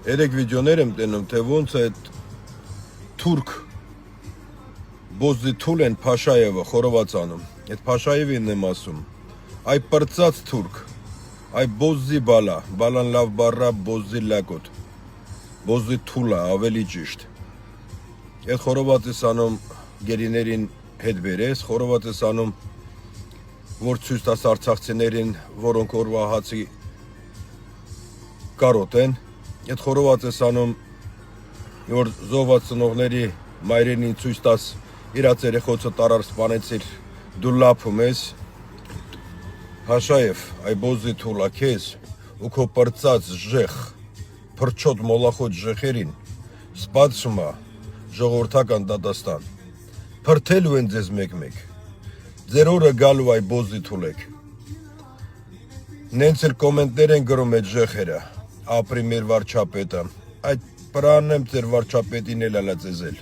Երեք վիդեոներ եմ տենում, թե ոնց է թուրք բոզդի թուլ են Փաշայևը խորոված անում։ Այդ Փաշայևին եմ ասում։ Այ պրծած թուրք, այ բոզդի բալան լավ բարra բոզդի լակոտ։ Բոզդի թուլա ավելի ճիշտ։ Այդ խորոված ես անում գերիներին հետ բերես, խորոված ես անում որ ցույց տաս արցախցիներին, որոնք օրվա հացի կարոտ են, այդ խորոված ես անում, որ զոհված ծնողների մայրենին ցույց տաս իրաց երեխոցը տարար սպանեցիր, դու լափում ես, Փաշաև, այ բոզի թուլա քեզ ու քո պրծած ժեղ, փրչոտ մոլախոտ ժեղերին, սպասում է ժողովրդական դատաստան, փրթելու են ձեզ մեկ-մեկ, ձեր օրը գալու այ բոզի թուլեք, նենց էլ կոմենտներ են գրում այդ ժեղերը, ապրի մեր վարչապետը, այդ պրանեմ ձեր վարչապետին էլ ալա ձեզել։